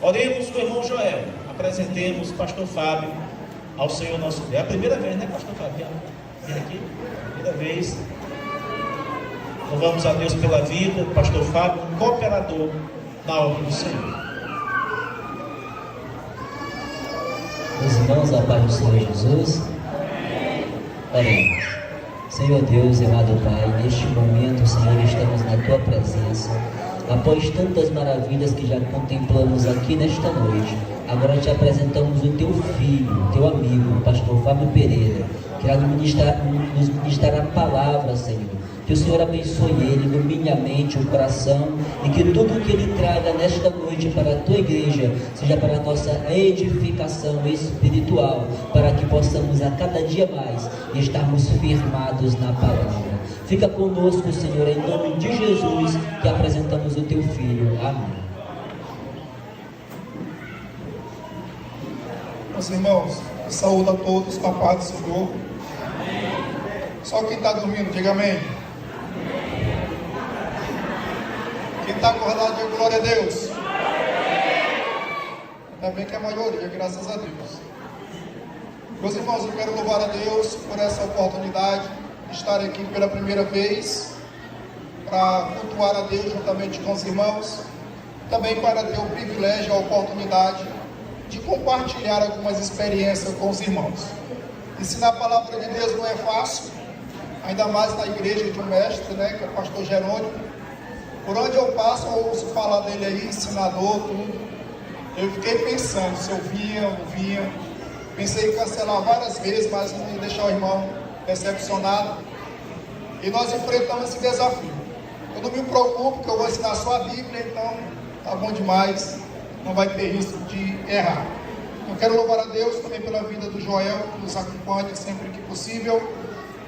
Oremos com o irmão Joel. Apresentemos o pastor Fábio ao Senhor nosso Deus. É a primeira vez, né, pastor Fábio? Vem aqui, primeira vez. Louvamos a Deus pela vida do pastor Fábio, um cooperador na obra do Senhor. Meus irmãos, a paz do Senhor Jesus. Oremos. Senhor Deus, amado Pai, neste momento, Senhor, estamos na Tua presença. Após tantas maravilhas que já contemplamos aqui nesta noite, agora te apresentamos o Teu filho, Teu amigo, o pastor Fábio Pereira, que irá nos ministrar a palavra, Senhor. Que o Senhor abençoe ele, ilumine a mente, o coração, e que tudo que ele traga nesta noite para a Tua igreja seja para a nossa edificação espiritual, para que possamos a cada dia mais estarmos firmados na palavra. Fica conosco, Senhor, em nome de Jesus, que apresentamos o Teu Filho. Amém. Meus irmãos, saúdo a todos com a paz do Senhor. Só quem está dormindo, diga amém. Quem está acordado, diga glória a Deus. Ainda bem que é a maioria, graças a Deus. Meus irmãos, eu quero louvar a Deus por essa oportunidade de estar aqui pela primeira vez para cultuar a Deus juntamente com os irmãos, também para ter o privilégio, a oportunidade de compartilhar algumas experiências com os irmãos. Ensinar a palavra de Deus não é fácil, ainda mais na igreja de um mestre, né, que é o pastor Jerônimo. Por onde eu passo, eu ouço falar dele aí, ensinador, tudo. Eu fiquei pensando se eu vinha ou não vinha. Pensei em cancelar várias vezes, mas não ia deixar o irmão decepcionado. E nós enfrentamos esse desafio. Eu não me preocupo que eu vou ensinar só a Bíblia, então tá bom demais, não vai ter risco de errar. Eu quero louvar a Deus também pela vida do Joel, que nos acompanha sempre que possível.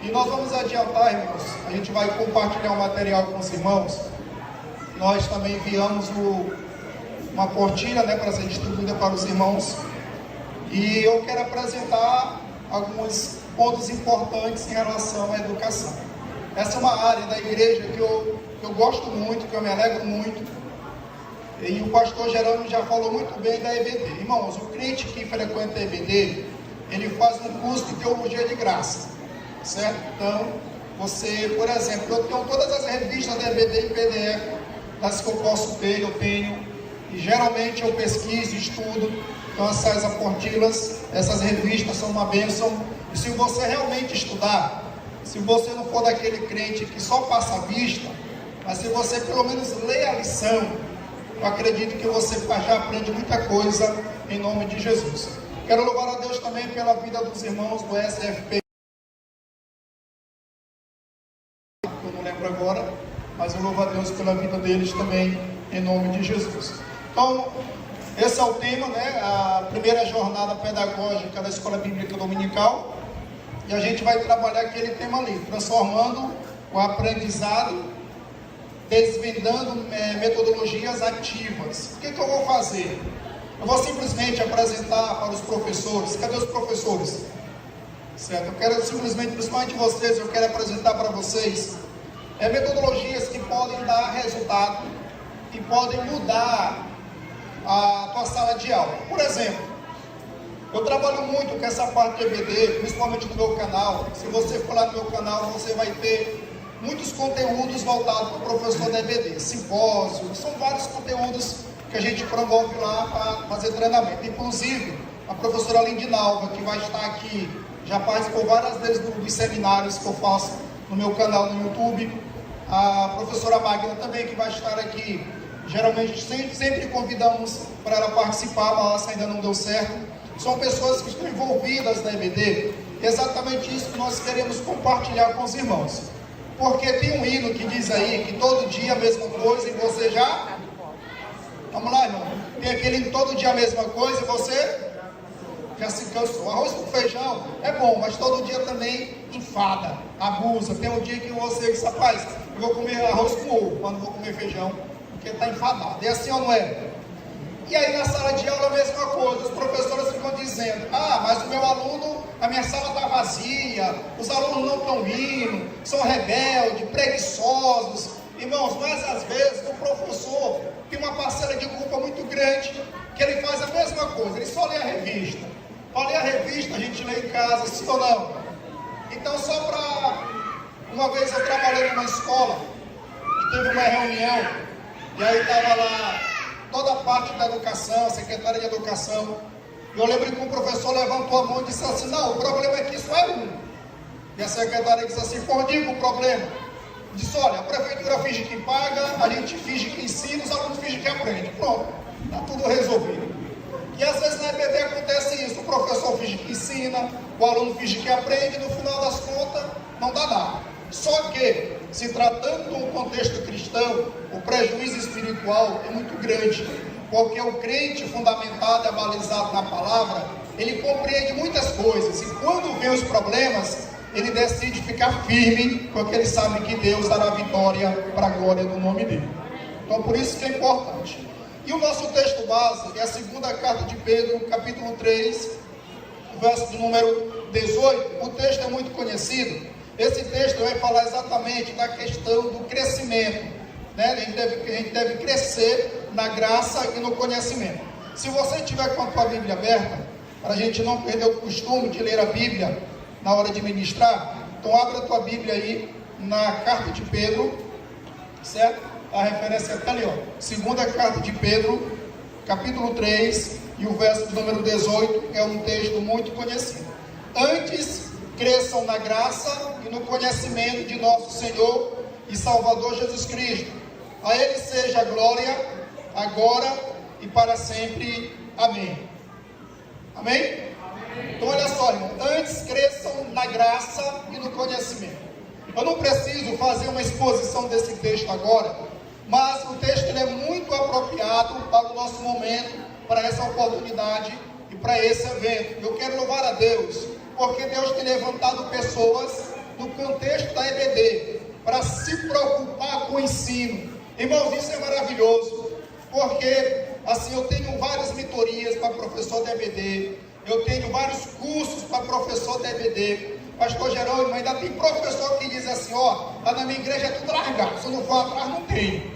E nós vamos adiantar, irmãos, a gente vai compartilhar o material com os irmãos. Nós também enviamos uma portilha, né, para ser distribuída para os irmãos. E eu quero apresentar alguns pontos importantes em relação à educação. Essa é uma área da igreja que eu gosto muito, que eu me alegro muito. E o pastor Gerando já falou muito bem da EBD. Irmãos, o crente que frequenta a EBD, ele faz um curso de teologia de graça, certo? Então, você, por exemplo, eu tenho todas as revistas da EBD em PDF, das que eu posso ter, eu tenho, e geralmente eu pesquiso, estudo. Então essas aportilas, essas revistas são uma bênção. E se você realmente estudar, se você não for daquele crente que só passa a vista, mas se você pelo menos lê a lição, eu acredito que você já aprende muita coisa em nome de Jesus. Quero louvar a Deus também pela vida dos irmãos do SFP. Eu não lembro agora, mas eu louvo a Deus pela vida deles também, em nome de Jesus. Então, esse é o tema, né? A primeira jornada pedagógica da Escola Bíblica Dominical. E a gente vai trabalhar aquele tema ali, transformando o aprendizado, desvendando metodologias ativas. O que eu vou fazer? Eu vou simplesmente apresentar para os professores. Cadê os professores? Certo? Eu quero simplesmente, principalmente vocês, eu quero apresentar para vocês metodologias que podem dar resultado e podem mudar a tua sala de aula. Por exemplo, eu trabalho muito com essa parte de EBD, principalmente no meu canal. Se você for lá no meu canal, você vai ter muitos conteúdos voltados para o professor da EBD, simpósio, são vários conteúdos que a gente promove lá para fazer treinamento. Inclusive, a professora Lindinalva, que vai estar aqui, já participou várias vezes dos seminários que eu faço no meu canal no YouTube. A professora Magna também, que vai estar aqui. Geralmente sempre convidamos para ela participar, mas ainda não deu certo. São pessoas que estão envolvidas na EBD. Exatamente isso que nós queremos compartilhar com os irmãos. Porque tem um hino que diz aí que todo dia a mesma coisa e você já... Vamos lá, irmão. Tem aquele hino todo dia a mesma coisa e você já se cansou. Arroz com feijão é bom, mas todo dia também enfada, abusa. Tem um dia que você diz, rapaz, eu vou comer arroz com ovo, mas não vou comer feijão, porque está enfadado. É assim ou não é? E aí na sala de aula a mesma coisa, os professores ficam dizendo, mas o meu aluno, a minha sala está vazia, os alunos não estão indo, são rebeldes, preguiçosos. Irmãos, mas às vezes o professor tem uma parcela de culpa muito grande, que ele mesma coisa, ele só lê a revista. Para ler a revista, a gente lê em casa, sim ou não? Então, só para... Uma vez eu trabalhei numa escola, e teve uma reunião, e aí estava lá toda a parte da educação, a secretária de educação. E eu lembro que o professor levantou a mão e disse assim: não, o problema é que isso é um. E a secretária disse assim: por diga o problema. Disse: olha, a prefeitura finge que paga, a gente finge que ensina, os alunos fingem que aprende. Pronto, está tudo resolvido. E às vezes na EBD acontece isso: o professor finge que ensina, o aluno finge que aprende, e no final das contas não dá nada. Só que, se tratando de um contexto cristão, o prejuízo espiritual é muito grande, porque o crente fundamentado e balizado na palavra, ele compreende muitas coisas, e quando vê os problemas, ele decide ficar firme, porque ele sabe que Deus dará vitória para a glória do nome dele. Então, por isso que é importante. E o nosso texto base é a segunda carta de Pedro, capítulo 3, verso do número 18. O texto é muito conhecido. Esse texto vai falar exatamente da questão do crescimento, né? A gente deve crescer na graça e no conhecimento. Se você tiver com a tua Bíblia aberta, para a gente não perder o costume de ler a Bíblia na hora de ministrar, então abra a tua Bíblia aí na carta de Pedro, certo? A referência está ali, ó. Segunda carta de Pedro, capítulo 3, e o verso do número 18 é um texto muito conhecido. Antes, cresçam na graça e no conhecimento de nosso Senhor e Salvador Jesus Cristo. A Ele seja a glória, agora e para sempre. Amém. Amém? Então olha só, irmão. Antes cresçam na graça e no conhecimento. Eu não preciso fazer uma exposição desse texto agora, mas o texto ele é muito apropriado para o nosso momento, para essa oportunidade e para esse evento. Eu quero louvar a Deus, porque Deus tem levantado pessoas no contexto da EBD para se preocupar com o ensino. Irmãos, isso é maravilhoso, porque assim eu tenho várias mentorias para professor da EBD, eu tenho vários cursos para professor da EBD. Pastor Jerônimo, ainda tem professor que diz assim: ó, lá na minha igreja é tudo largado, se eu não for atrás não tem.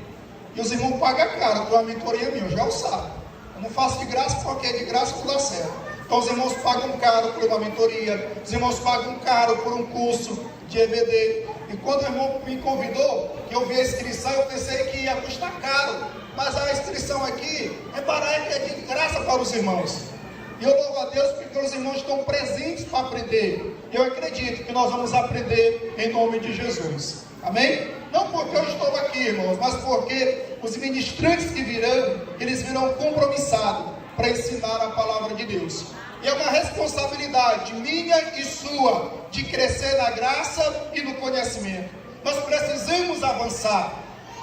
E os irmãos pagam caro por uma mentoria minha, já o sabe. Eu não faço de graça, porque de graça tudo dá certo. Então os irmãos pagam caro por uma mentoria, os irmãos pagam caro por um curso de EBD. E quando o irmão me convidou, que eu vi a inscrição, eu pensei que ia custar caro. Mas a inscrição aqui é barata, é de graça para os irmãos. E eu louvo a Deus porque os irmãos estão presentes para aprender. Eu acredito que nós vamos aprender em nome de Jesus. Amém? Não porque eu estou aqui, irmãos, mas porque os ministrantes que virão, eles virão compromissados para ensinar a palavra de Deus. E é uma responsabilidade minha e sua de crescer na graça e no conhecimento. Nós precisamos avançar.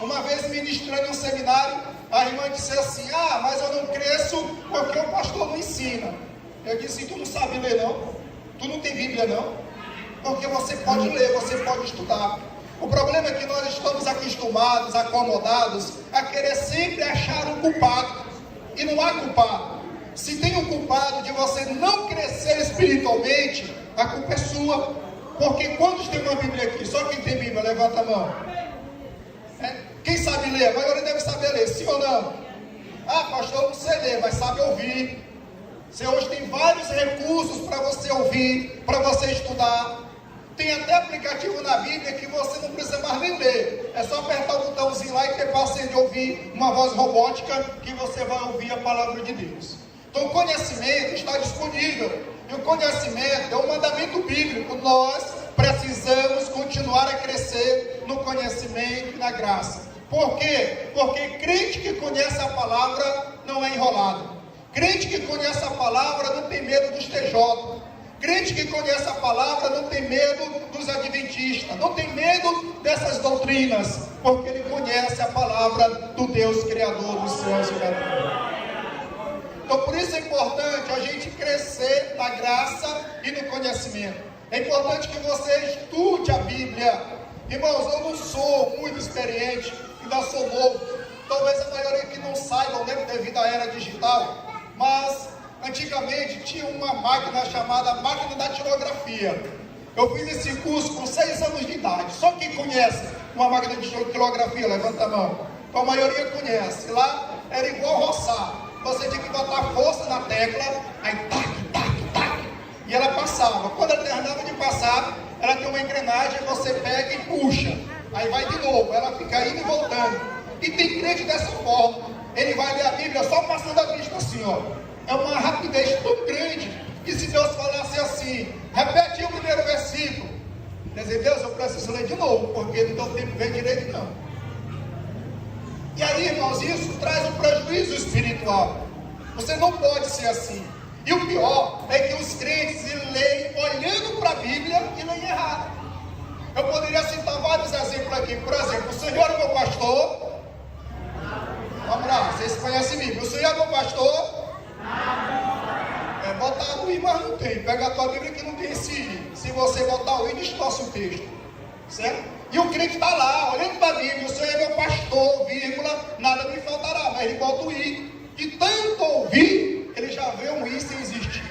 Uma vez ministrando em um seminário, a irmã disse assim: ah, mas eu não cresço porque o pastor não ensina. Eu disse: tu não sabe ler não? Tu não tem Bíblia não? Porque você pode ler, você pode estudar. O problema é que nós estamos acostumados, acomodados, a querer sempre achar um culpado. E não há culpado. Se tem um culpado de você não crescer espiritualmente, a culpa é sua. Porque quantos tem uma Bíblia aqui? Só quem tem Bíblia, levanta a mão. Quem sabe ler? A maioria deve saber ler, sim ou não? Ah, pastor, eu não sei ler, mas sabe ouvir. Você hoje tem vários recursos para você ouvir, para você estudar. Tem até aplicativo na Bíblia que você não precisa mais nem ler. É só apertar o botãozinho lá e ter paciência de ouvir uma voz robótica que você vai ouvir a palavra de Deus. Então o conhecimento está disponível. E o conhecimento é um mandamento bíblico. Nós precisamos continuar a crescer no conhecimento e na graça. Por quê? Porque crente que conhece a palavra não é enrolado. Crente que conhece a palavra não tem medo dos TJ. Crente que conhece a palavra não tem medo dos adventistas, não tem medo dessas doutrinas, porque ele conhece a palavra do Deus Criador dos céus e da terra. Então por isso é importante a gente crescer na graça e no conhecimento. É importante que você estude a Bíblia. Irmãos, eu não sou muito experiente, ainda sou novo. Talvez a maioria que não saibam, né, devido à era digital, mas antigamente tinha uma máquina chamada máquina da datilografia. Eu fiz esse curso com 6 anos de idade. Só quem conhece uma máquina de datilografia, levanta a mão. Então a maioria conhece. Lá era igual roçar. você tinha que botar força na tecla, aí tac, tac, tac, e ela passava. Quando ela terminava de passar, ela tem uma engrenagem, você pega e puxa, aí vai de novo, ela fica indo e voltando. E tem crente dessa forma, ele vai ler a Bíblia só passando a vista assim, ó. É uma rapidez tão grande, que se Deus falasse assim, repete o primeiro versículo, quer dizer, Deus, eu preciso ler de novo, porque não deu tempo de ver direito não. E aí, irmãos, isso traz um prejuízo espiritual. Você não pode ser assim. E o pior é que os crentes leem olhando para a Bíblia e leem errado. Eu poderia citar vários exemplos aqui. Por exemplo, o Senhor é meu pastor. Vamos lá, vocês conhecem a Bíblia. O Senhor é meu pastor. Botar o I, mas não tem. Pega a tua Bíblia que não tem esse I. Se você botar o I, distorce o texto. Certo? E o crente está lá, olhando para a Bíblia. O Senhor é meu pastor, vírgula, nada me faltará. Mas ele bota o I. De tanto ouvir, ele já vê um I sem existir.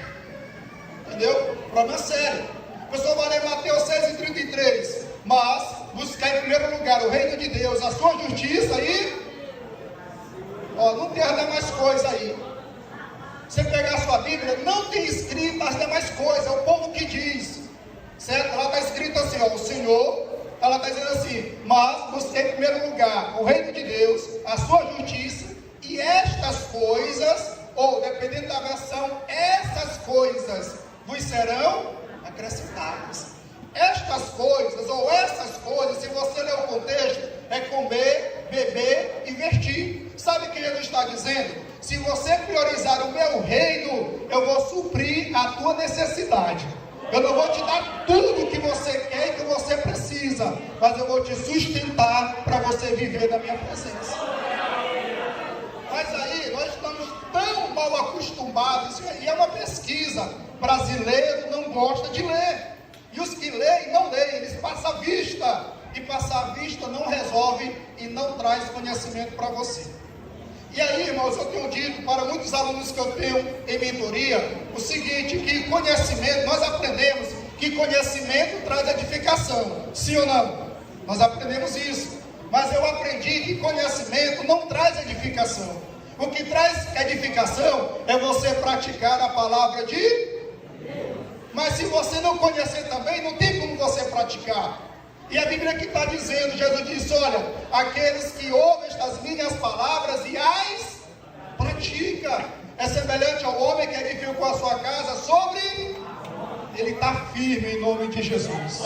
Entendeu? Problema sério. O pessoal vai ler Mateus 6,33. Mas buscar em primeiro lugar o reino de Deus, a sua justiça e... não tem as demais coisas aí. Você pegar a sua Bíblia, não tem escrito as demais coisas, é o povo que diz, certo? Lá está escrito assim, o Senhor, ela está dizendo assim, mas busquei em primeiro lugar o reino de Deus, a sua justiça, e estas coisas, ou dependendo da versão, essas coisas vos serão acrescentadas. Estas coisas, ou essas coisas, se você ler o contexto, é comer, beber e vestir. Sabe o que ele está dizendo? Se você priorizar o meu reino, eu vou suprir a tua necessidade. Eu não vou te dar tudo que você quer e que você precisa, mas eu vou te sustentar para você viver na minha presença. Mas aí, nós estamos tão mal acostumados, isso aí é uma pesquisa. Brasileiro não gosta de ler. E os que leem, não leem, eles passam a vista. E passar a vista não resolve e não traz conhecimento para você. E aí, irmãos, eu tenho dito para muitos alunos que eu tenho em mentoria, o seguinte, que conhecimento, nós aprendemos que conhecimento traz edificação. Sim ou não? Nós aprendemos isso. Mas eu aprendi que conhecimento não traz edificação. O que traz edificação é você praticar a palavra de Deus. Mas se você não conhecer também, não tem como você praticar. E a Bíblia que está dizendo, Jesus disse, olha, aqueles que ouvem estas minhas palavras e as pratica, é semelhante ao homem que edificou a sua casa sobre... Ele está firme em nome de Jesus.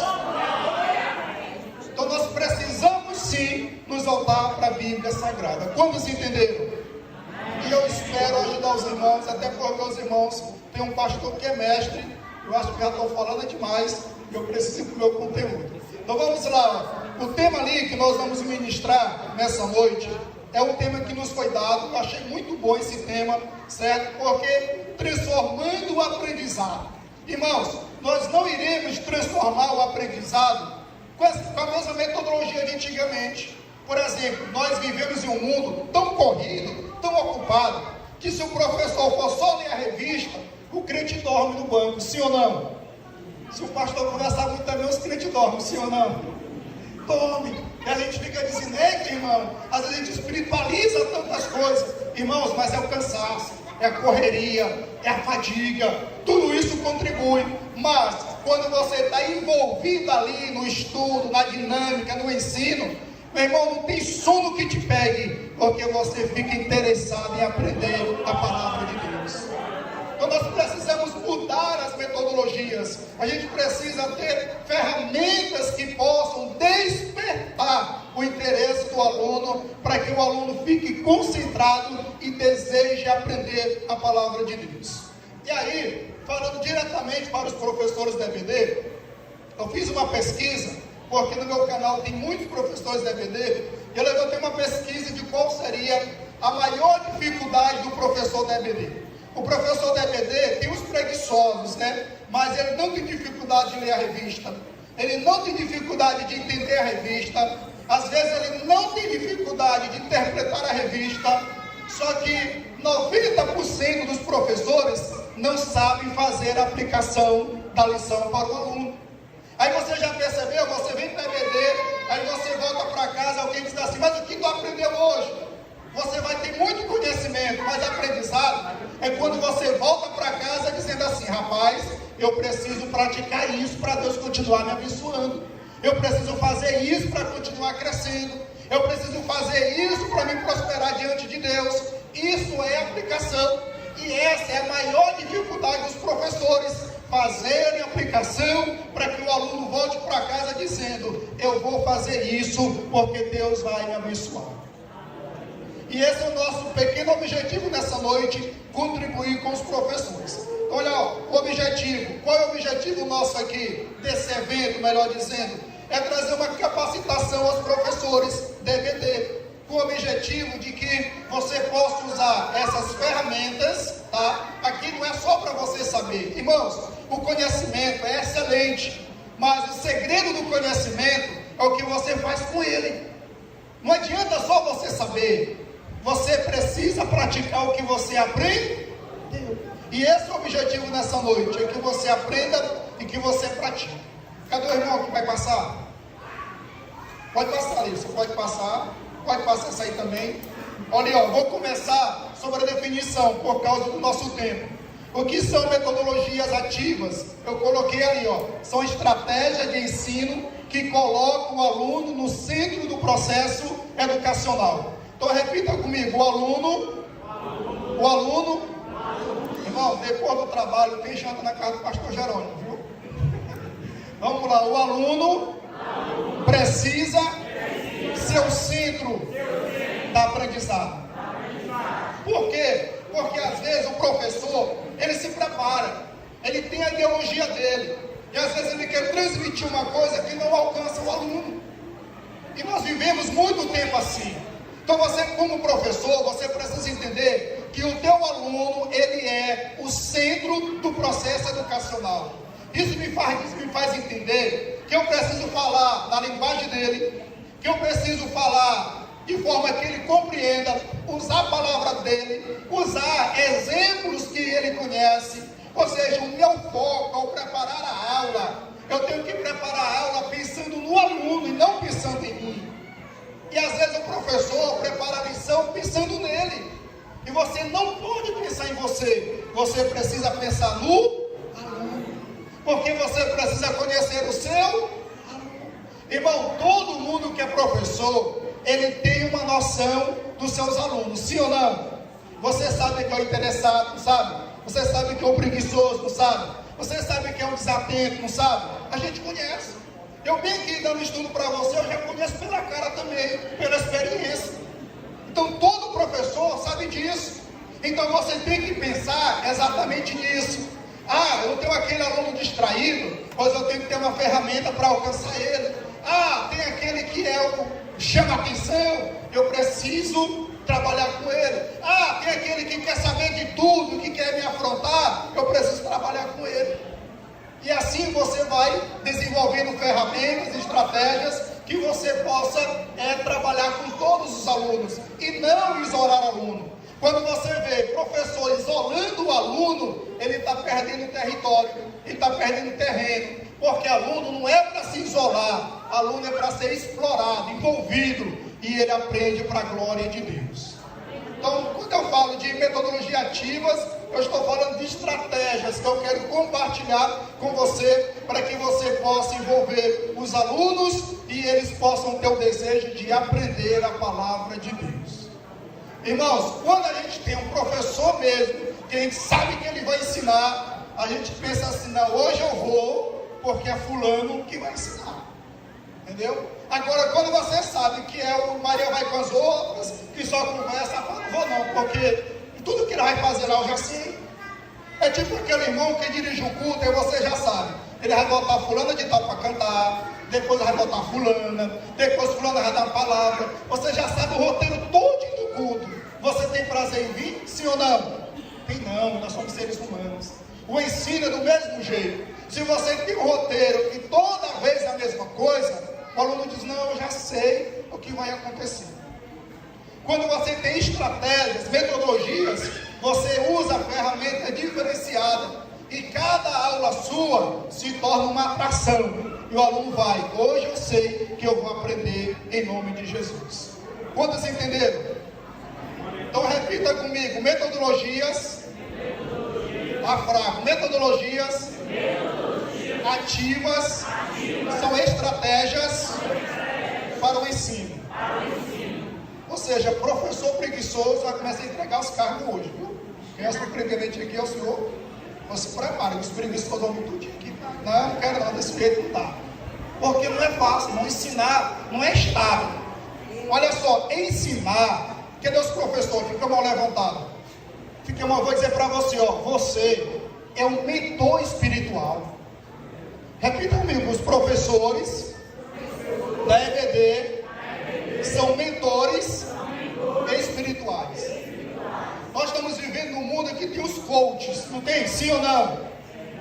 Então nós precisamos sim nos voltar para a Bíblia Sagrada. Quantos entenderam? E eu espero ajudar os irmãos, até porque os irmãos tem um pastor que é mestre. Eu acho que já estou falando demais, eu preciso ir para o meu conteúdo. Então vamos lá, o tema ali que nós vamos ministrar nessa noite é um tema que nos foi dado. Eu achei muito bom esse tema, certo? Porque transformando o aprendizado. Irmãos, nós não iremos transformar o aprendizado com a mesma metodologia de antigamente. Por exemplo, nós vivemos em um mundo tão corrido, tão ocupado, que se o professor for só ler a revista, o crente dorme no banco, sim ou não? Se o pastor conversar muito também, os crentes dormem, sim ou não? Dorme. E a gente fica dizendo, eita, irmão, às vezes a gente espiritualiza tantas coisas. Irmãos, mas é o cansaço, é a correria, é a fadiga, tudo isso contribui. Mas, quando você está envolvido ali no estudo, na dinâmica, no ensino, meu irmão, não tem sono que te pegue, porque você fica interessado em aprender a palavra de Deus. Então nós precisamos mudar as metodologias. A gente precisa ter ferramentas que possam despertar o interesse do aluno, para que o aluno fique concentrado e deseje aprender a palavra de Deus. E aí, falando diretamente para os professores da EBD, eu fiz uma pesquisa, porque no meu canal tem muitos professores da EBD, e eu levantei uma pesquisa de qual seria a maior dificuldade do professor da EBD. O professor da EBD tem os preguiçosos, né? Mas ele não tem dificuldade de ler a revista. Ele não tem dificuldade de entender a revista. Às vezes ele não tem dificuldade de interpretar a revista. Só que 90% dos professores não sabem fazer a aplicação da lição para o aluno. Aí você já percebeu? Você vem para a EBD, aí você volta para casa, alguém diz assim, mas o que tu aprendeu hoje? você vai ter muito conhecimento, mas aprendizado é quando você volta para casa dizendo assim: rapaz, eu preciso praticar isso para Deus continuar me abençoando, eu preciso fazer isso para continuar crescendo, eu preciso fazer isso para me prosperar diante de Deus. Isso é aplicação, e essa é a maior dificuldade dos professores, fazerem aplicação para que o aluno volte para casa dizendo: eu vou fazer isso porque Deus vai me abençoar. E esse é o nosso pequeno objetivo nessa noite, contribuir com os professores. Então, olha, o objetivo, qual é o objetivo nosso aqui, desse evento, melhor dizendo? É trazer uma capacitação aos professores, DBT, com o objetivo de que você possa usar essas ferramentas, tá? Aqui não é só para você saber. Irmãos, o conhecimento é excelente, mas o segredo do conhecimento é o que você faz com ele. Não adianta só você saber, você precisa praticar o que você aprende. E esse é o objetivo nessa noite, é que você aprenda e que você pratique. Cadê o irmão que vai passar? Pode passar ali, você pode passar essa aí também. Olha, ó, vou começar sobre a definição, por causa do nosso tempo. O que são metodologias ativas? Eu coloquei ali, ó, são estratégias de ensino que colocam o aluno no centro do processo educacional. Então repita comigo: o aluno, irmão, depois do trabalho tem janta na casa do pastor Jerônimo, viu? Vamos lá, o aluno precisa ser o centro da aprendizagem. Por quê? Porque às vezes o professor, ele se prepara, ele tem a ideologia dele, e às vezes ele quer transmitir uma coisa que não alcança o aluno. E nós vivemos muito tempo assim. Então você, como professor, você precisa entender que o teu aluno, ele é o centro do processo educacional. Isso me faz entender que eu preciso falar na linguagem dele, que eu preciso falar de forma que ele compreenda, usar a palavra dele, usar exemplos que ele conhece. Ou seja, o meu foco ao preparar a aula, eu tenho que preparar a aula pensando no aluno e não pensando em mim. E às vezes o professor prepara a lição pensando nele, e você não pode pensar em você, você precisa pensar no aluno, porque você precisa conhecer o seu aluno. Irmão, todo mundo que é professor, ele tem uma noção dos seus alunos, sim ou não? Você sabe que é o interessado, não sabe? Você sabe que é o preguiçoso, não sabe? Você sabe que é um desatento, não sabe? A gente conhece. Eu venho aqui dando estudo para você, eu já conheço pela cara também, pela experiência. Então todo professor sabe disso. Então você tem que pensar exatamente nisso. Ah, eu tenho aquele aluno distraído, pois eu tenho que ter uma ferramenta para alcançar ele. Ah, tem aquele que chama atenção, eu preciso trabalhar com ele. Ah, tem aquele que quer saber de tudo, que quer me afrontar, eu preciso trabalhar com ele. E assim você vai desenvolvendo ferramentas, estratégias, que você possa trabalhar com todos os alunos, e não isolar o aluno. Quando você vê professor isolando o aluno, ele está perdendo território, ele está perdendo terreno, porque aluno não é para se isolar, aluno é para ser explorado, envolvido, e ele aprende para a glória de Deus. Então, quando eu falo de metodologias ativas, eu estou falando de estratégias que eu quero compartilhar com você, para que você possa envolver os alunos e eles possam ter o desejo de aprender a palavra de Deus. Irmãos, quando a gente tem um professor mesmo, que a gente sabe que ele vai ensinar, a gente pensa assim: não, hoje eu vou, porque é fulano que vai ensinar. Entendeu? Agora, quando você sabe que é o Maria vai com as outras, que só conversa, não vou não, porque tudo que ele vai fazer lá eu já sei. É tipo aquele irmão que dirige um culto e você já sabe. Ele vai botar fulana de tal para cantar, depois vai botar fulana, depois fulana vai dar uma palavra. Você já sabe o roteiro todo do culto. Você tem prazer em vir? Sim ou não? Tem não, nós somos seres humanos. O ensino é do mesmo jeito. Se você tem um roteiro e toda vez é a mesma coisa, o aluno diz: não, eu já sei o que vai acontecer. Quando você tem estratégias, metodologias, você usa a ferramenta diferenciada, e cada aula sua se torna uma atração, e o aluno vai: hoje eu sei que eu vou aprender em nome de Jesus. Quantos entenderam? Então repita comigo: metodologias, metodologias ativas são estratégias para o ensino. Ou seja, professor preguiçoso vai começar a entregar os cargos hoje, viu? Quem é superintendente aqui é o senhor. Então se prepare, os preguiçosos vão muito dia aqui. Não quero não, desse jeito não dá. Porque não é fácil, não ensinar não é estável. Olha só, ensinar, cadê os professores? Fica mal levantado. Fica mal, vou dizer para você, ó, você é um mentor espiritual. Repita comigo: os professores da EBD são mentores espirituais. Nós estamos vivendo num mundo que tem os coaches, não tem? Sim ou não?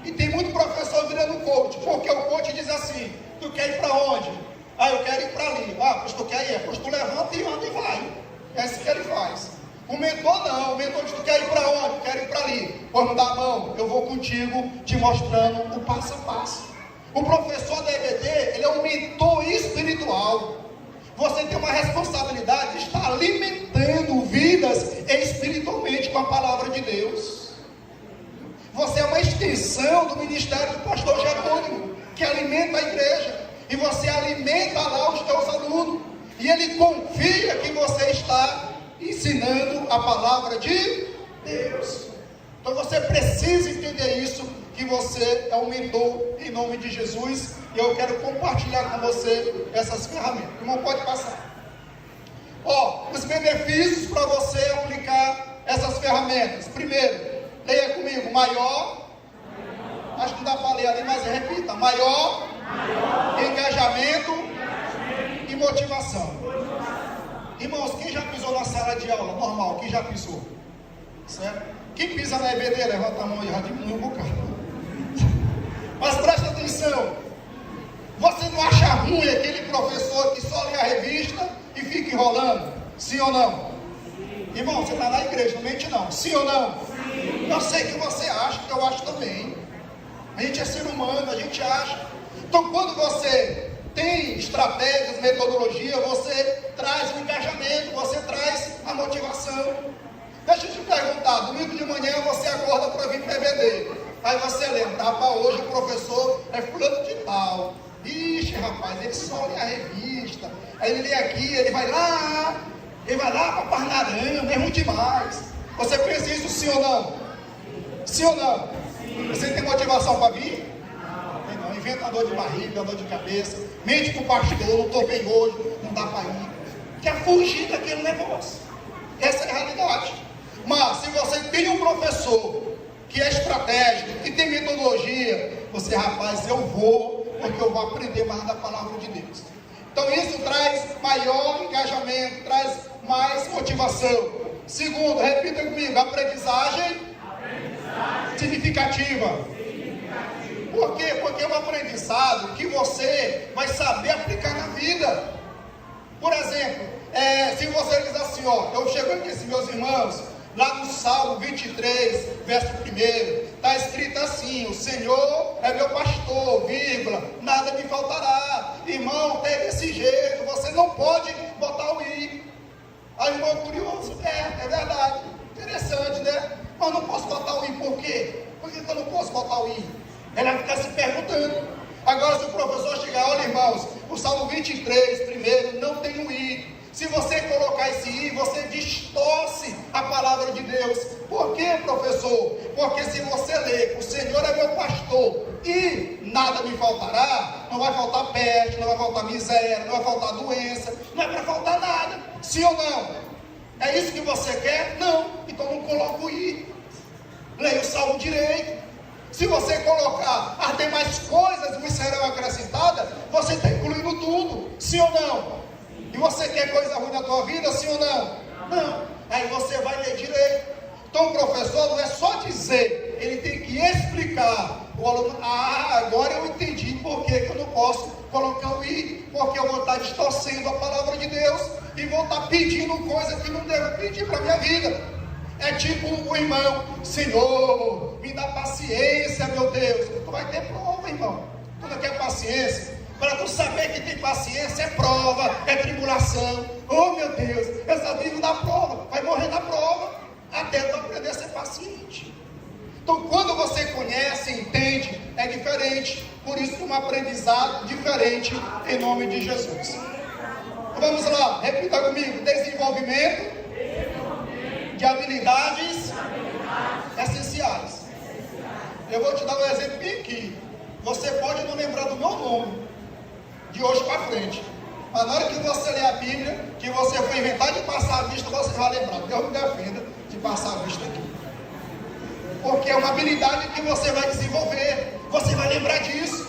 E tem muito professor virando coach, porque o coach diz assim: tu quer ir para onde? Ah, eu quero ir para ali. Ah, pois tu quer ir? Pois tu levanta e anda e vai. É isso que ele faz. O mentor não, o mentor diz: tu quer ir para onde? Quero ir para ali. Pois me dá a mão, eu vou contigo, te mostrando o passo a passo. O professor da EBD, ele é um mentor espiritual. Você tem uma responsabilidade de estar alimentando vidas espiritualmente com a palavra de Deus. Você é uma extensão do ministério do pastor Jerônimo, que alimenta a igreja. E você alimenta lá os teus alunos. E ele confia que você está ensinando a palavra de Deus. Então você precisa entender isso, que você é um mentor em nome de Jesus. E eu quero compartilhar com você essas ferramentas. O irmão pode passar. Ó, os benefícios para você aplicar essas ferramentas. Primeiro, leia comigo: maior, acho que não dá para ler ali, mas repita: maior engajamento e motivação. Irmãos, quem já pisou na sala de aula normal? Quem já pisou? Certo? Quem pisa na EBD, levanta a mão e já diminui um bocado. Mas presta atenção: você não acha ruim aquele professor que só lê a revista e fica enrolando? Sim ou não? Irmão, você está na igreja, não mente não. Sim ou não? Sim. Eu sei que você acha, que eu acho também. A gente é ser humano, a gente acha. Então quando você tem estratégias, metodologia, você traz o engajamento, você traz a motivação. Deixa eu te perguntar: domingo de manhã você acorda para vir para a EBD. Aí você lembra: tá, hoje o professor é fulano de tal. Ixi, rapaz, ele só lê a revista. Aí ele lê aqui, ele vai lá para Parnarama, é muito demais. Você pensa isso, sim ou não? Sim ou não? Sim. Você tem motivação para vir? Não, inventa dor de barriga, dor de cabeça, mente para o pastor: não estou bem hoje, não dá para ir. Quer fugir daquele negócio. Essa é a realidade. Mas se você tem um professor que é estratégico, que tem metodologia, você: rapaz, eu vou, porque eu vou aprender mais da palavra de Deus. Então isso traz maior engajamento, traz mais motivação. Segundo, repita comigo: aprendizagem significativa. Por quê? Porque é um aprendizado que você vai saber aplicar na vida. Por exemplo, se você diz assim, ó, eu chego aqui, meus irmãos, lá no Salmo 23, verso 1, está escrito assim: o Senhor é meu pastor, vírgula, nada me faltará. Irmão, é desse jeito, você não pode botar o i. Aí o irmão curioso: é verdade, interessante, né? Mas não posso botar o i, por quê? Por que eu não posso botar o i? Ela vai ficar se perguntando. Agora, se o professor chegar: olha, irmãos, o Salmo 23, primeiro, não tem o i. Se você colocar esse i, você distorce a palavra de Deus. Por quê, professor? Porque se você ler: o Senhor é meu pastor e nada me faltará, não vai faltar peste, não vai faltar miséria, não vai faltar doença, não é para faltar nada. Sim ou não? É isso que você quer? Não. Então não coloca o i. Leia o Salmo direito. Se você colocar: as demais coisas me serão acrescentadas, você está incluindo tudo. Sim ou não? E você quer coisa ruim na tua vida, sim ou não? Não. Aí você vai ler direito. Então o professor não é só dizer, ele tem que explicar. O aluno: agora eu entendi por que eu não posso colocar o i, porque eu vou estar distorcendo a palavra de Deus e vou estar pedindo coisa que não devo pedir para a minha vida. É tipo o irmão: Senhor, me dá paciência, meu Deus. Tu vai ter prova, irmão. Tu não quer paciência? Para tu saber que tem paciência, é prova, é tribulação. Oh meu Deus, eu só vivo na prova, vai morrer na prova, até tu aprender a ser paciente. Então quando você conhece, entende, é diferente. Por isso um aprendizado diferente em nome de Jesus. Vamos lá, repita comigo: desenvolvimento de habilidades essenciais. Eu vou te dar um exemplo bem aqui. Você pode não lembrar do meu nome de hoje para frente, mas na hora que você ler a Bíblia, que você for inventar de passar a vista, você vai lembrar. Deus me defenda de passar a vista aqui, porque é uma habilidade que você vai desenvolver. Você vai lembrar disso,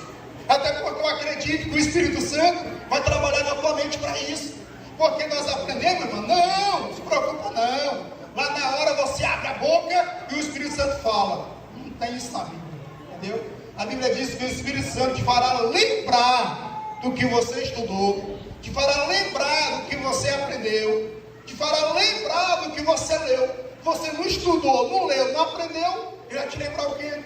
até porque eu acredito que o Espírito Santo vai trabalhar na tua mente para isso. Porque nós aprendemos, irmão, não se preocupa não, lá na hora você abre a boca e o Espírito Santo fala. Não tem isso na Bíblia, entendeu? A Bíblia diz que o Espírito Santo te fará lembrar do que você estudou, te fará lembrar do que você aprendeu, te fará lembrar do que você leu. Você não estudou, não leu, não aprendeu, ele vai te lembrar o quê?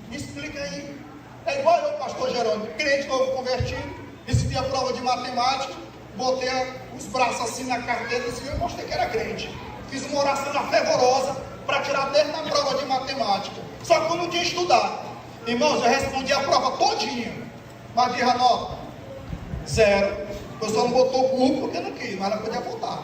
Me explica aí. É igual eu, pastor Jerônimo, crente novo convertido, recebi a prova de matemática, botei os braços assim na carteira e eu mostrei que era crente. Fiz uma oração fervorosa para tirar 10 na prova de matemática. Só que eu não tinha estudado. Irmãos, eu respondi a prova todinha, mas de nota 0. Eu só não botou burro porque não quis, mas ela podia botar.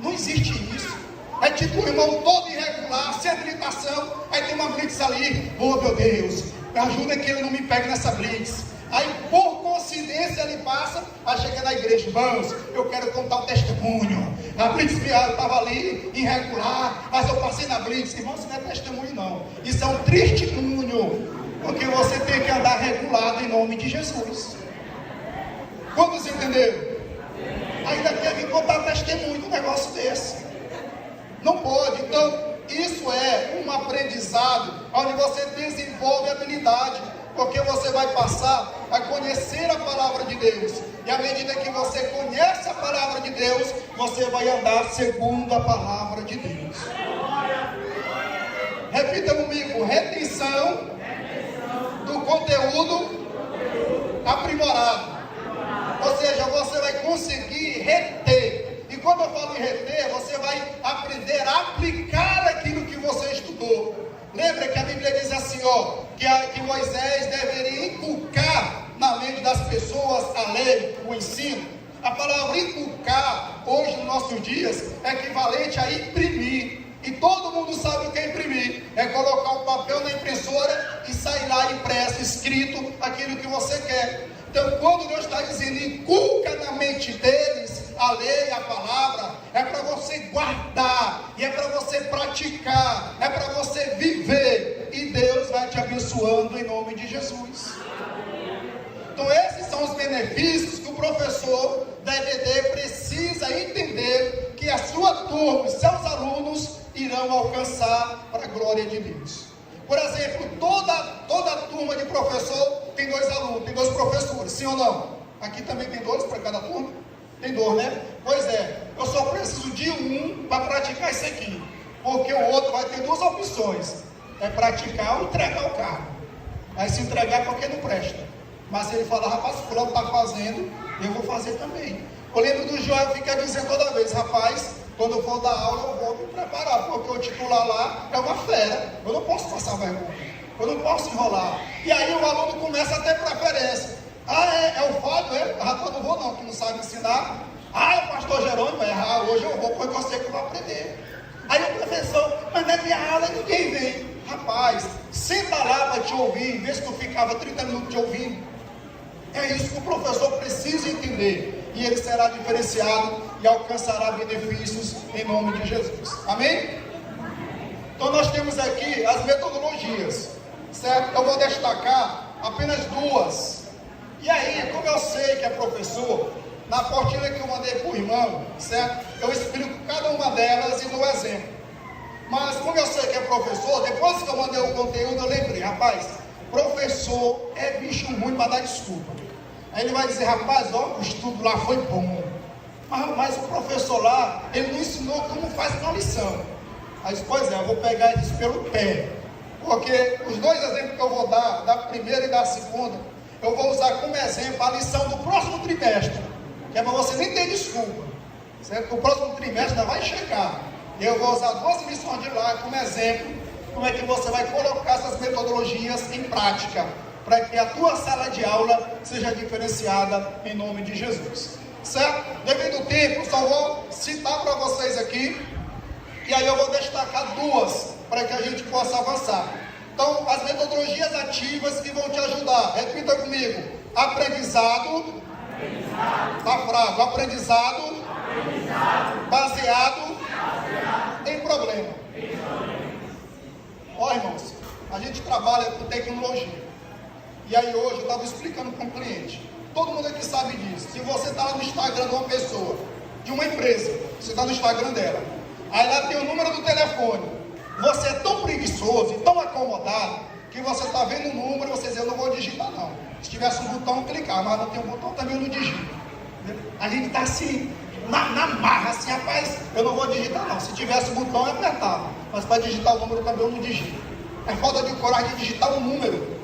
Não existe isso. É tipo o irmão todo irregular, sem habilitação. Aí tem uma blitz ali. Oh meu Deus, me ajuda que ele não me pegue nessa blitz. Aí por coincidência ele passa, aí chega na igreja: irmãos, eu quero contar um testemunho. A blitz estava ali, irregular, mas eu passei na blitz. Irmãos, isso não é testemunho não, isso é um testemunho, porque você tem que andar regulado em nome de Jesus. Quantos entenderam? Ainda teve que contar testemunho de um negócio desse. Não pode. Então isso é um aprendizado onde você desenvolve habilidade, porque você vai passar a conhecer a palavra de Deus, e à medida que você conhece a palavra de Deus, você vai andar segundo a palavra de Deus. Repita comigo: retenção do conteúdo aprimorado. Ou seja, você vai conseguir reter. E quando eu falo em reter, você vai aprender a aplicar aquilo que você estudou. Lembra que a Bíblia diz assim, que Moisés deveria inculcar na mente das pessoas a lei, o ensino. A palavra inculcar, hoje nos nossos dias, é equivalente a imprimir. E todo mundo sabe o que é imprimir. É colocar um papel na impressora e sair lá impresso, escrito, aquilo que você quer. Então, quando Deus está dizendo inculca na mente deles a lei, a palavra, é para você guardar, e é para você praticar, é para você viver, e Deus vai te abençoando em nome de Jesus. Então esses são os benefícios que o professor da EBD precisa entender, que a sua turma, os seus alunos irão alcançar para a glória de Deus. Por exemplo, toda turma de professor tem 2 alunos, tem 2 professores, sim ou não? Aqui também tem 2 para cada turma? Tem 2, né? Pois é, eu só preciso de um para praticar isso aqui, porque o outro vai ter 2 opções: é praticar ou entregar o carro. Aí se entregar, porque não presta. Mas se ele falar: rapaz, o fulano está fazendo, eu vou fazer também. Eu lembro do Joel ficar dizendo toda vez: rapaz, quando eu for dar aula, eu vou me preparar, porque o titular lá é uma fera, eu não posso passar vergonha, eu não posso enrolar. E aí o aluno começa a ter preferência. É o Fábio, é? Eu não vou não, que não sabe ensinar. É o pastor Jerônimo, hoje eu vou, porque eu sei que eu vou aprender. Aí o professor: mas na minha aula ninguém vem. Rapaz, senta lá para te ouvir, em vez que tu ficava 30 minutos te ouvindo. É isso que o professor precisa entender, e ele será diferenciado e alcançará benefícios em nome de Jesus. Amém? Então nós temos aqui as metodologias, certo? Eu vou destacar apenas 2. E aí, como eu sei que é professor, na apostila que eu mandei para o irmão, certo? Eu explico cada uma delas e dou exemplo. Mas como eu sei que é professor, depois que eu mandei o conteúdo, eu lembrei: rapaz, professor é bicho ruim para dar desculpa. Aí ele vai dizer: rapaz, o estudo lá foi bom, mas o professor lá, ele não ensinou como faz uma lição. Aí disse: pois é, eu vou pegar eles pelo pé, porque os 2 exemplos que eu vou dar, da primeira e da segunda, eu vou usar como exemplo a lição do próximo trimestre, que é para você nem ter desculpa, certo? O próximo trimestre ainda vai chegar. Eu vou usar 2 lições de lá como exemplo, como é que você vai colocar essas metodologias em prática, para que a tua sala de aula seja diferenciada em nome de Jesus, certo? Devido ao tempo, só vou citar para vocês aqui, e aí eu vou destacar 2, para que a gente possa avançar. Então, as metodologias ativas que vão te ajudar, repita comigo: aprendizado, está fraco, aprendizado, baseado em problema. Ó, irmãos, a gente trabalha com tecnologia, e aí hoje eu estava explicando para um cliente, todo mundo aqui sabe disso. Se você está lá no Instagram de uma pessoa, de uma empresa, você está no Instagram dela, aí lá tem o número do telefone. Você é tão preguiçoso e tão acomodado que você está vendo o número e você diz: eu não vou digitar não. Se tivesse um botão, clicar, mas não tem um botão, também eu não digito. A gente está assim, na marra, assim, rapaz, eu não vou digitar não. Se tivesse um botão, eu apertava, mas para digitar o número também eu não digito. É falta de coragem de digitar o número.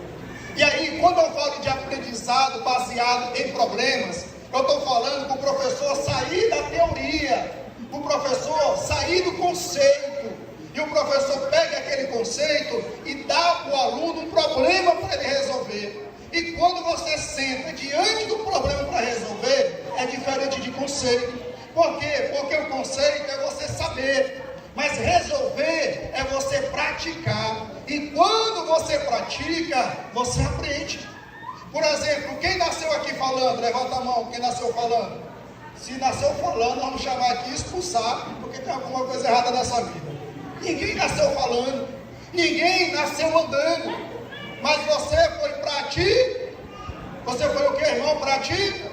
E aí, quando eu falo de aprendizado baseado em problemas, eu estou falando para o professor sair da teoria, para o professor sair do conceito, e o professor pega aquele conceito e dá para o aluno um problema para ele resolver. E quando você senta diante do problema para resolver, é diferente de conceito. Por quê? Porque o conceito é você saber, mas resolver é você praticar. E quando você pratica, você aprende. Por exemplo, quem nasceu aqui falando? Levanta a mão, quem nasceu falando? Se nasceu falando, vamos chamar aqui e expulsar, porque tem alguma coisa errada nessa vida. Ninguém nasceu falando, ninguém nasceu andando, mas você foi para ti. Você foi o que, irmão? Para ti?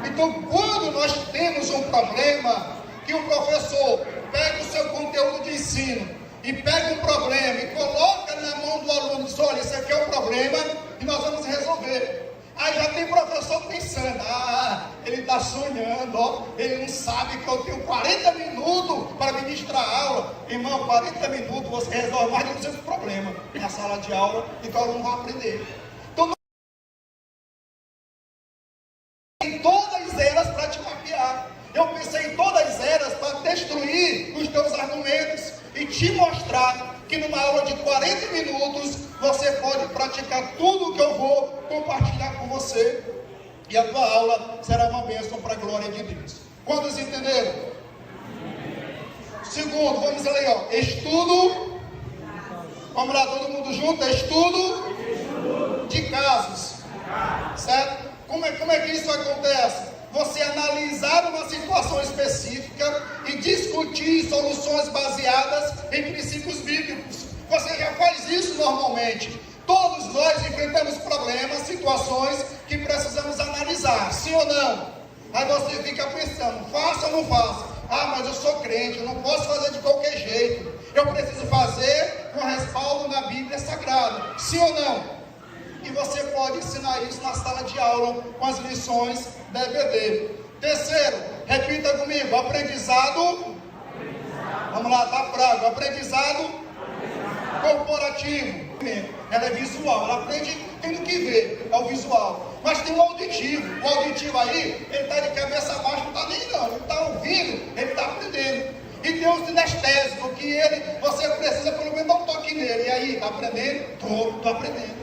Então, quando nós temos um problema, que o professor pega o seu conteúdo de ensino e pega um problema e coloca na mão do aluno e diz: olha, esse aqui é o problema e nós vamos resolver. Aí já tem professor pensando: ele está sonhando, ó, ele não sabe que eu tenho 40 minutos para ministrar a aula. Irmão, 40 minutos você resolve mais de 200 problemas na sala de aula e que o aluno vai aprender. Então, em todas elas para te mapear. Eu pensei em todas elas para destruir os teus argumentos e te mostrar que numa aula de 40 minutos você pode praticar tudo o que eu vou compartilhar com você, e a tua aula será uma bênção para a glória de Deus. Quantos entenderam? Segundo, vamos ler aí, ó, estudo. Vamos lá, todo mundo junto, estudo de casos, certo? Como é que isso acontece? Você analisar uma situação específica e discutir soluções baseadas em princípios bíblicos. Você já faz isso normalmente. Todos nós enfrentamos problemas, situações que precisamos analisar, sim ou não? Aí você fica pensando: faço ou não faço? Mas eu sou crente, eu não posso fazer de qualquer jeito. Eu preciso fazer com respaldo na Bíblia Sagrada, sim ou não? E você pode ensinar isso na sala de aula com as lições da EBD. Terceiro, repita comigo: aprendizado. Vamos lá, tá fraco. Aprendizado corporativo. Ela é visual, ela aprende tendo que ver, é o visual. Mas tem o auditivo. O auditivo aí, ele está de cabeça abaixo, não está nem não. Ele está ouvindo, ele está aprendendo. E tem o sinestésico, que você precisa pelo menos dar um toque nele. E aí, está aprendendo? Estou aprendendo.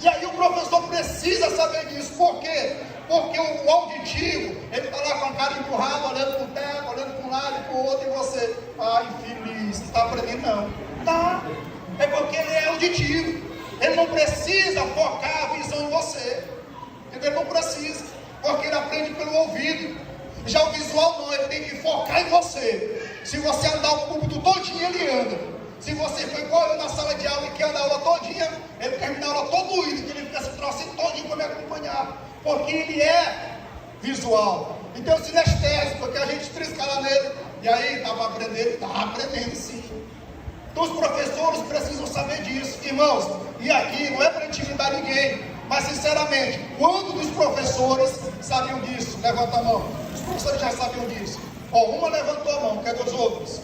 E aí o professor precisa saber disso. Por quê? Porque o auditivo, ele está lá com a cara empurrada, olhando para o teto, olhando para um lado e para o outro, e você: infeliz, não está aprendendo não. Tá. É porque ele é auditivo. Ele não precisa focar a visão em você. Ele não precisa, porque ele aprende pelo ouvido. Já o visual não, ele tem que focar em você. Se você andar o púlpito todinho, ele anda. Se você foi igual eu na sala de aula e quer andar a aula todinha, ele termina a aula todo doído, que ele fica se trouxendo todinho para me acompanhar, porque ele é visual. Então o sinestésico, porque a gente trisca lá nele, e aí, está para aprender? Está aprendendo sim. Então os professores precisam saber disso, irmãos. E aqui não é para intimidar ninguém, mas sinceramente, quando dos professores sabiam disso? Levanta a mão. Os professores já sabiam disso. Uma levantou a mão, cadê os outros?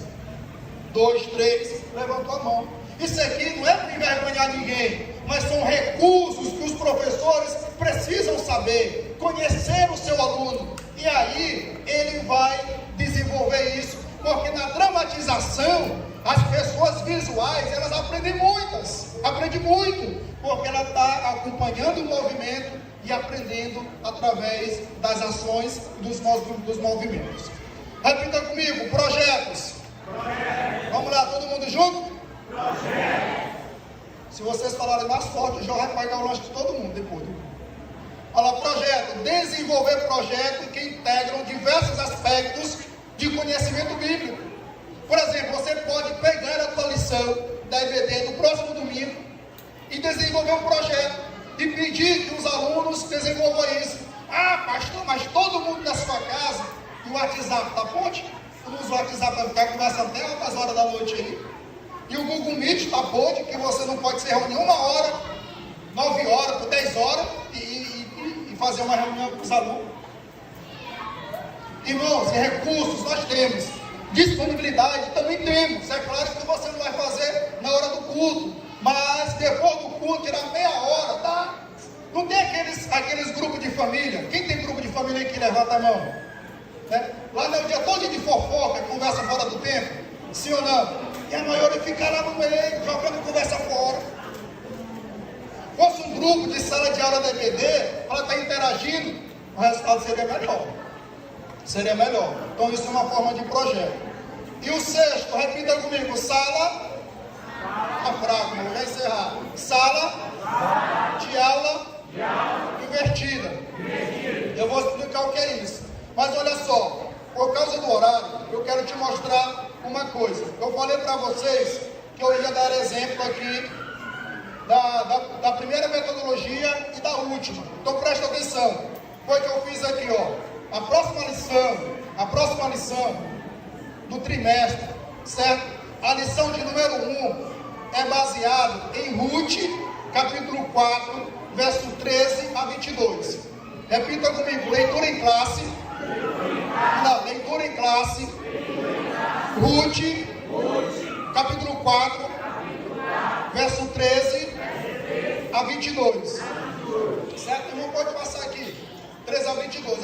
2, 3, levantou a mão. Isso aqui não é para envergonhar ninguém, mas são recursos que os professores precisam saber, conhecer o seu aluno, e aí ele vai desenvolver isso, porque na dramatização, as pessoas visuais, elas aprendem muito, porque ela está acompanhando o movimento e aprendendo através das ações dos movimentos. Repita comigo, projetos. Vamos lá, todo mundo junto? Se vocês falarem mais forte, o João vai pagar o lanche de todo mundo depois. Fala, projeto. Desenvolver projetos que integram diversos aspectos de conhecimento bíblico. Por exemplo, você pode pegar a tua lição da EBD no próximo domingo e desenvolver um projeto e pedir que os alunos desenvolvam isso. Ah, pastor, mas todo mundo da sua casa, e o WhatsApp tá ponte? Usa o WhatsApp para ficar conversando até altas horas da noite aí. E o Google Meet está pode, que você não pode se reunir 1 hora, 9 horas, por 10 horas e fazer uma reunião com os alunos. Irmãos, e recursos nós temos, disponibilidade também temos. É claro que você não vai fazer na hora do culto, mas depois do culto, tirar meia hora, tá? Não tem aqueles grupos de família? Quem tem grupo de família aí que levanta a mão? Né? Lá no dia todo de fofoca, conversa fora do tempo, sim ou não? E a maioria fica lá no meio, jogando conversa fora. Fosse um grupo de sala de aula da EBD, ela está interagindo, o resultado seria melhor. Então isso é uma forma de projeto. E o sexto, repita comigo, sala, tá fraco, vou já encerrar. Sala de aula invertida. Eu vou explicar o que é isso. Mas olha só, por causa do horário, eu quero te mostrar uma coisa. Eu falei para vocês que eu ia dar exemplo aqui da primeira metodologia e da última. Então presta atenção. Foi o que eu fiz aqui, ó. A próxima lição do trimestre, certo? A lição de número 1 é baseada em Ruth, capítulo 4, verso 13 a 22. Repita comigo, leitura em classe. Leitura em classe. Ruth, capítulo 4, verso 13 a 22. Certo? Irmão, pode passar aqui. 13 a 22.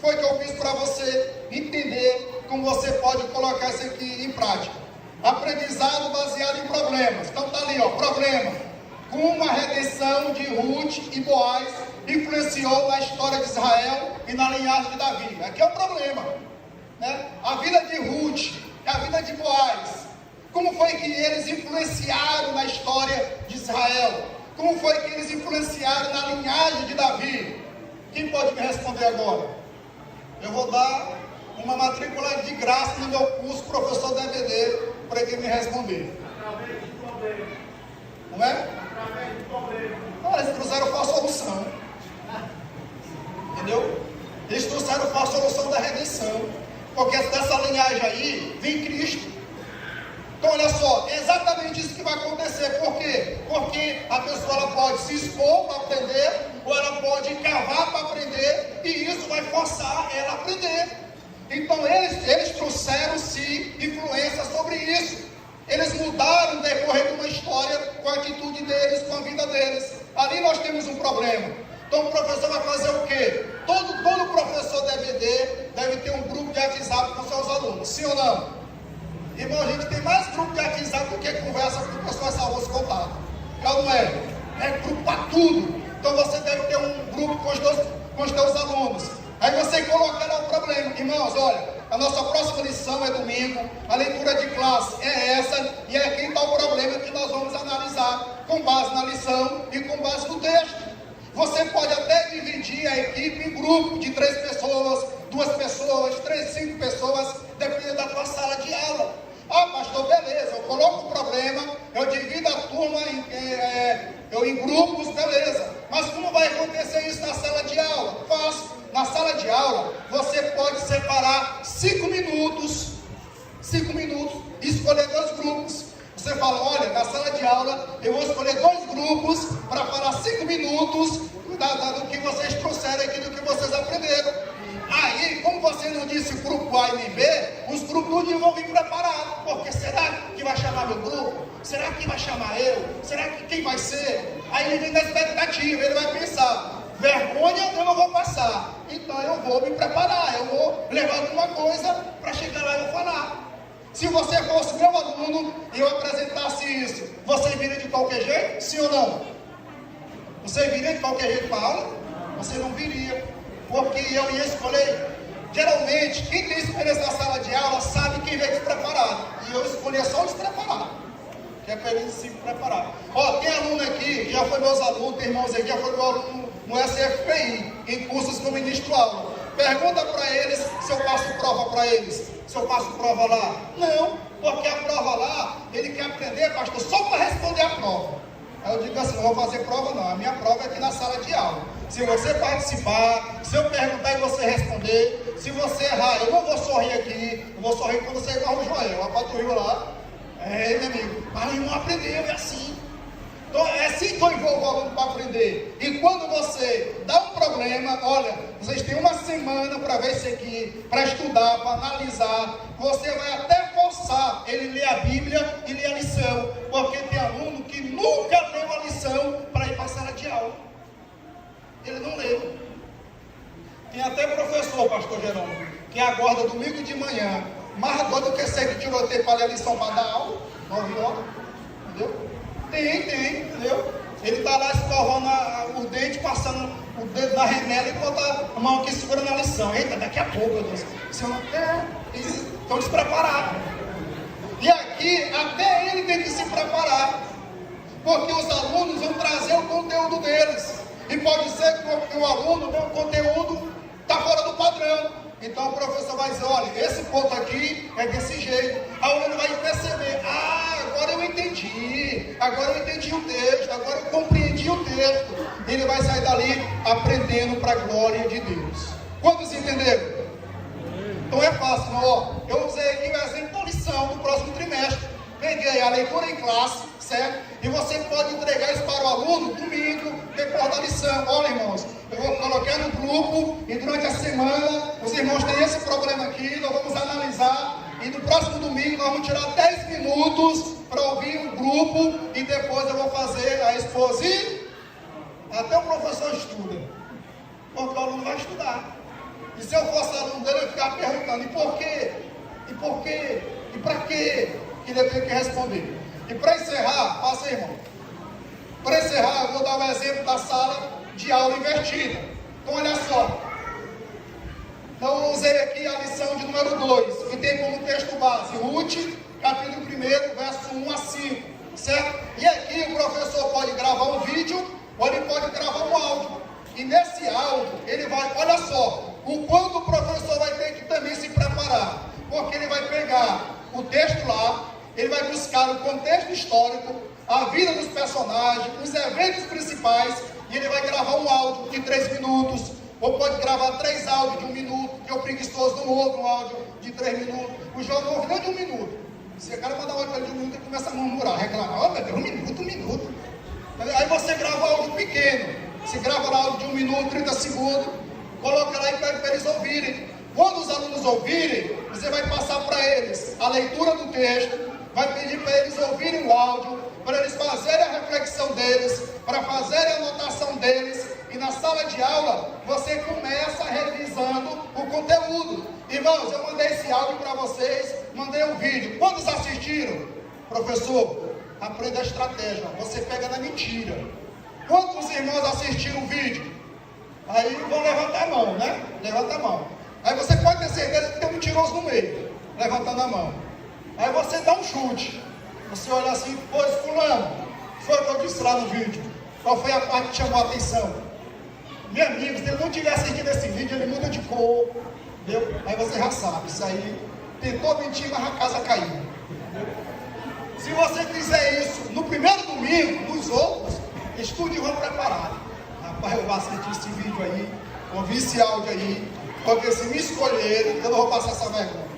Foi o que eu fiz para você entender como você pode colocar isso aqui em prática. Aprendizado baseado em problemas. Então tá ali, ó, problema. Como a redenção de Ruth e Boaz influenciou na história de Israel e na linhagem de Davi. Aqui é o problema, né? A vida de Ruth e a vida de Boaz. Como foi que eles influenciaram na história de Israel? Como foi que eles influenciaram na linhagem de Davi? Quem pode me responder agora? Eu vou dar uma matrícula de graça no meu curso, professor da EBD, para quem me responder. Através de problema. Não é? Através de problema. Não, eles trouxeram a solução. Entendeu? Eles trouxeram a solução da redenção. Porque dessa linhagem aí vem Cristo. Então olha só, é exatamente isso que vai acontecer. Por quê? Porque a pessoa ela pode se expor para aprender, ou ela pode cavar para aprender, e isso vai forçar ela a aprender. Então eles trouxeram-se influência sobre isso. Eles mudaram no decorrer de uma história com a atitude deles, com a vida deles. Ali nós temos um problema. Então o professor vai fazer o quê? Todo professor deve ter um grupo de WhatsApp com seus alunos, sim ou não? Irmão, a gente tem mais grupo de WhatsApp do que conversa com pessoas salvas contato. Não é? É grupo para tudo. Então você deve ter um grupo com os teus alunos. Aí você coloca lá o problema. Irmãos, olha, a nossa próxima lição é domingo. A leitura de classe é essa. E aqui está o problema que nós vamos analisar com base na lição e com base no texto. Você pode até dividir a equipe em grupo de 3 pessoas, 2 pessoas, 3, 5 pessoas, dependendo da tua sala de aula. Ah, pastor, beleza, eu coloco o problema, eu divido a turma em grupos, beleza. Mas como vai acontecer isso na sala de aula? Fácil. Na sala de aula, você pode separar 5 minutos, e escolher 2 grupos. Você fala, olha, na sala de aula, eu vou escolher 2 grupos para falar 5 minutos do que vocês trouxeram aqui, do que vocês aprenderam. Aí, como você não disse grupo A e B, os grupos não vão vir preparados. Porque será que vai chamar meu grupo? Será que vai chamar eu? será que quem vai ser? Aí ele vem na expectativa, ele vai pensar, vergonha eu não vou passar, então eu vou me preparar, eu vou levar alguma coisa para chegar lá e eu falar. Se você fosse meu aluno e eu apresentasse isso, você viria de qualquer jeito? Sim ou não? Você viria de qualquer jeito para a aula? Você não viria, porque eu ia escolher. Geralmente, quem tem experiência na sala de aula sabe quem veio despreparado. E eu escolhi só o despreparado, que é para eles se preparar. Ó, tem aluno aqui, que já foi meus alunos, tem irmãos aqui, já foi meu aluno no SFPI, em cursos que eu ministro aula. Pergunta para eles se eu passo prova para eles. Se eu passo prova lá. Não, porque a prova lá, ele quer aprender, pastor, só para responder a prova. Aí eu digo assim, não vou fazer prova não, a minha prova é aqui na sala de aula. Se você participar, se eu perguntar e você responder, se você errar, eu não vou sorrir aqui, eu vou sorrir quando você igual o Joel, a patrulha lá. Meu amigo, mas não aprendeu, é assim. Então, é assim que eu envolvo o aluno para aprender. E quando você dá um problema, olha, vocês têm uma semana para ver isso aqui, para estudar, para analisar. Você vai até forçar ele ler a Bíblia e ler a lição. Porque tem aluno que nunca leu a lição para ir para a sala de aula. Ele não leu. Tem até professor, pastor Jerônimo, que acorda domingo de manhã, mais agora do que segue tiroteio para ler a lição para dar aula, 9 horas, entendeu? Tem, entendeu? Ele está lá escovando o dente, passando o dedo na remela e bota a mão aqui segura na lição. Eita, daqui a pouco, meu Deus. Eles estão despreparados. E aqui, até ele tem que se preparar. Porque os alunos vão trazer o conteúdo deles. E pode ser que o aluno, o conteúdo está fora do padrão. Então o professor vai dizer, olha, esse ponto aqui é desse jeito. Aí o aluno vai perceber, agora eu entendi o texto, agora eu compreendi o texto. Ele vai sair dali aprendendo para a glória de Deus. Quantos entenderam? Então é fácil, não? Ó, eu usei aqui o exemplo da lição do próximo trimestre. Peguei a leitura em classe, certo? E você pode entregar isso para o aluno domingo, depois da lição. Olha, irmãos, eu vou colocar no grupo e durante a semana os irmãos têm esse problema aqui, nós vamos analisar. E no próximo domingo nós vamos tirar 10 minutos para ouvir o grupo e depois eu vou fazer a exposição. Até o professor estuda, porque o aluno vai estudar. E se eu fosse aluno dele, eu ia ficar perguntando, e por quê? E por quê? E para quê? Que ele tem que responder. E para encerrar, passa, irmão. Para encerrar, eu vou dar um exemplo da sala de aula invertida. Então, olha só. Eu usei aqui a lição de número 2, que tem como texto base Ruth, capítulo 1, verso 1 a 5, certo? E aqui o professor pode gravar um vídeo, ou ele pode gravar um áudio. E nesse áudio, ele vai, olha só, o quanto o professor vai ter que também se preparar. Porque ele vai pegar o texto lá, ele vai buscar o contexto histórico, a vida dos personagens, os eventos principais, e ele vai gravar um áudio de 3 minutos, ou pode gravar 3 áudios de 1 minuto, que é o preguiçoso no outro, um áudio de 3 minutos. O João não ouviu de 1 minuto. Se o cara mandar um áudio de 1 minuto, ele começa a murmurar, reclamar, meu Deus, 1 minuto. Aí você grava áudio pequeno, você grava lá áudio de 1 minuto, 30 segundos, coloca lá e pede para eles ouvirem. Quando os alunos ouvirem, você vai passar para eles a leitura do texto, vai pedir para eles ouvirem o áudio, para eles fazerem a reflexão deles, para fazerem a anotação deles, e na sala de aula, você começa revisando o conteúdo. Irmãos, eu mandei esse áudio para vocês, mandei um vídeo. Quantos assistiram? Professor, aprenda a estratégia, você pega na mentira. Quantos irmãos assistiram o vídeo? Aí vão levantar a mão, né? Levanta a mão. Aí você pode ter certeza que tem um mentiroso no meio, levantando a mão. Aí você dá um chute. Você olha assim, pois fulano, foi o que eu disse lá no vídeo. Qual foi a parte que chamou a atenção? Meu amigo, se ele não tiver assistido esse vídeo, ele muda de cor. Entendeu? Aí você já sabe, isso aí tentou mentir, mas a casa caiu. Entendeu? Se você fizer isso no primeiro domingo, nos outros, estude e vão preparado. Rapaz, eu vou assistir esse vídeo aí, ouvir esse áudio aí, porque se me escolherem, eu não vou passar essa vergonha.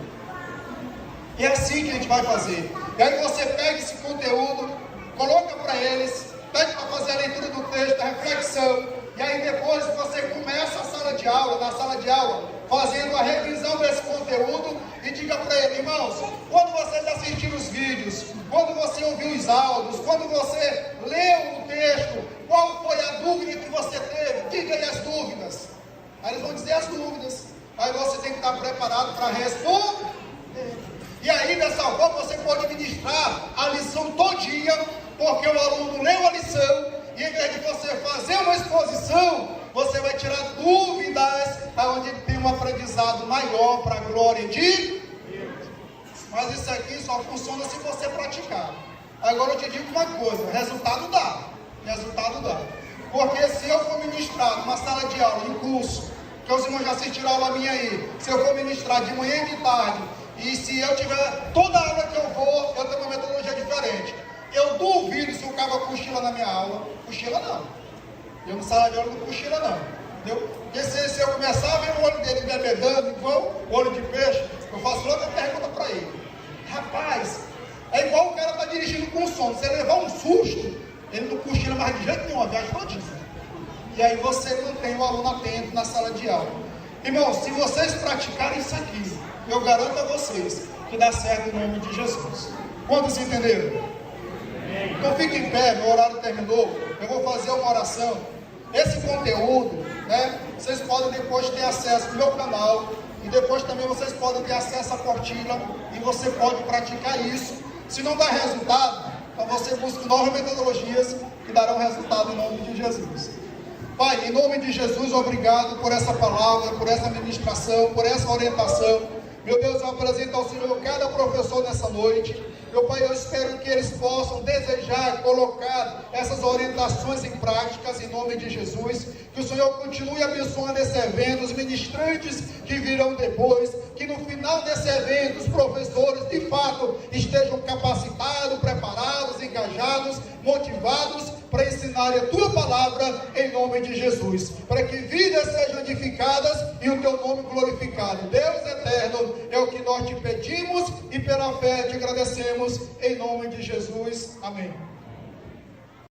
E é assim que a gente vai fazer. E aí você pega esse conteúdo, coloca para eles, pede para fazer a leitura do texto, a reflexão, e aí depois você começa a sala de aula, na sala de aula, fazendo a revisão desse conteúdo, e diga para ele, irmãos, quando vocês assistirem os vídeos, quando você ouvir os áudios, quando você surgir as dúvidas. Aí você tem que estar preparado para responder. E aí, dessa forma, você pode ministrar a lição todinha, porque o aluno leu a lição, e em vez de você fazer uma exposição, você vai tirar dúvidas, onde tem um aprendizado maior para a glória de Deus. Mas isso aqui só funciona se você praticar. Agora eu te digo uma coisa, resultado dá. Porque se eu for ministrar numa sala de aula, em curso, que os irmãos já assistiram a aula minha aí, se eu for ministrar de manhã e de tarde, e se eu tiver toda a aula que eu vou, eu tenho uma metodologia diferente. Eu duvido se o cara cochila na minha aula. Cochila não. Eu no sala de aula não cochila não. Entendeu? Porque se eu começar a ver o olho dele bebedando, igual o olho de peixe, eu faço logo a pergunta para ele. Rapaz, é igual o cara está dirigindo com sono. Se ele levar um susto, ele não cochila mais de jeito nenhum, a viagem todinha. E aí você mantém o aluno atento na sala de aula. Irmãos, se vocês praticarem isso aqui, eu garanto a vocês que dá certo em nome de Jesus. Quantos entenderam? Então fique em pé, meu horário terminou. Eu vou fazer uma oração. Esse conteúdo, né? Vocês podem depois ter acesso ao meu canal. E depois também vocês podem ter acesso à portilha. E você pode praticar isso. Se não dá resultado, então você busca novas metodologias que darão resultado em nome de Jesus. Pai, em nome de Jesus, obrigado por essa palavra, por essa ministração, por essa orientação. Meu Deus, eu apresento ao Senhor cada professor nessa noite. Meu Pai, eu espero que eles possam desejar colocar essas orientações em práticas em nome de Jesus. Que o Senhor continue abençoando esse evento, os ministrantes que virão depois. Que no final desse evento os professores de fato estejam capacitados, preparados, engajados, motivados para ensinar a Tua palavra em nome de Jesus. Para que vidas sejam edificadas e o Teu nome glorificado. Deus eterno, é o que nós te pedimos e pela fé te agradecemos em nome de Jesus. Amém.